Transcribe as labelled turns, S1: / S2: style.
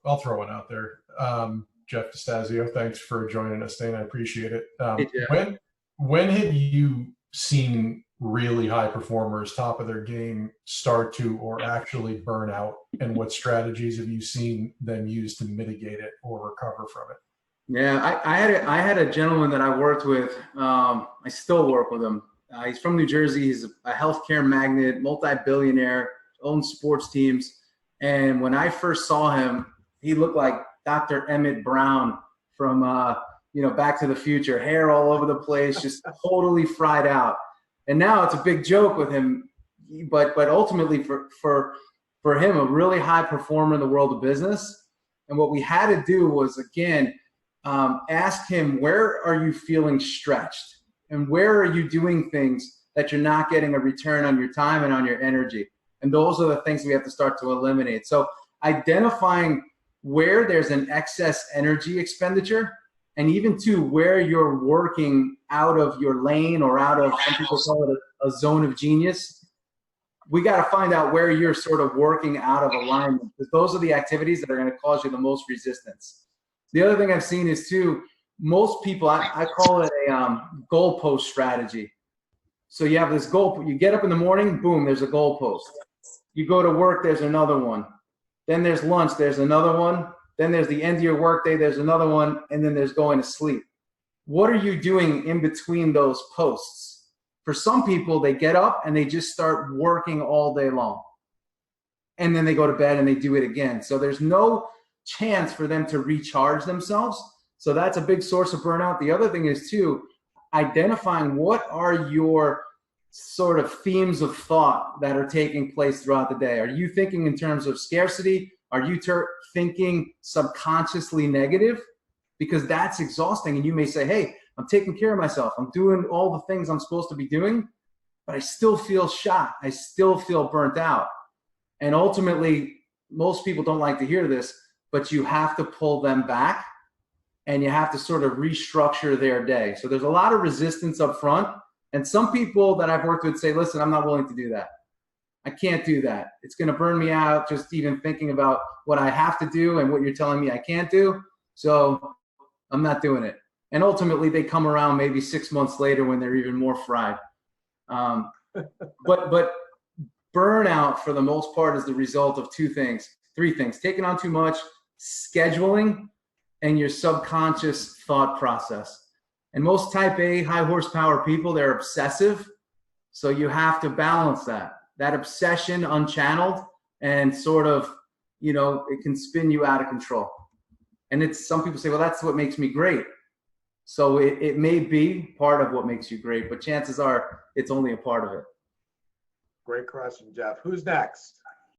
S1: I'll throw one out there. Jeff DiStasio, thanks for joining us, Dane. I appreciate it. When have you seen really high performers, top of their game, start to or actually burn out, and what strategies have you seen them use to mitigate it or recover from it?
S2: Yeah, I had a gentleman that I worked with. I still work with him. He's from New Jersey. He's a healthcare magnate, multi-billionaire, owns sports teams. And when I first saw him, he looked like Dr. Emmett Brown from Back to the Future. Hair all over the place, just totally fried out. And now it's a big joke with him, but ultimately for him, a really high performer in the world of business. And what we had to do was, again, ask him, where are you feeling stretched? And where are you doing things that you're not getting a return on your time and on your energy? And those are the things we have to start to eliminate. So identifying where there's an excess energy expenditure, and even to where you're working out of your lane or out of, some people call it a zone of genius. We got to find out where you're sort of working out of alignment, because those are the activities that are going to cause you the most resistance. The other thing I've seen is too, most people, I call it a goalpost strategy. So you have this goal, you get up in the morning, boom, there's a goalpost. You go to work, there's another one. Then there's lunch, there's another one. Then there's the end of your workday, there's another one, and then there's going to sleep. What are you doing in between those posts? For some people, they get up and they just start working all day long. And then they go to bed and they do it again. So there's no chance for them to recharge themselves. So that's a big source of burnout. The other thing is too, identifying what are your sort of themes of thought that are taking place throughout the day. Are you thinking in terms of scarcity? Are you thinking subconsciously negative? Because that's exhausting. And you may say, hey, I'm taking care of myself. I'm doing all the things I'm supposed to be doing, but I still feel shot. I still feel burnt out. And ultimately, most people don't like to hear this, but you have to pull them back and you have to sort of restructure their day. So there's a lot of resistance up front. And some people that I've worked with say, listen, I'm not willing to do that. I can't do that. It's going to burn me out just even thinking about what I have to do and what you're telling me I can't do. So I'm not doing it. And ultimately they come around maybe 6 months later when they're even more fried. But burnout for the most part is the result of three things: taking on too much, scheduling, and your subconscious thought process. And most type A high horsepower people, they're obsessive. So you have to balance that obsession unchanneled, and sort of, it can spin you out of control. And some people say, well, that's what makes me great. So it may be part of what makes you great, but chances are it's only a part of it.
S3: Great question, Jeff. Who's next?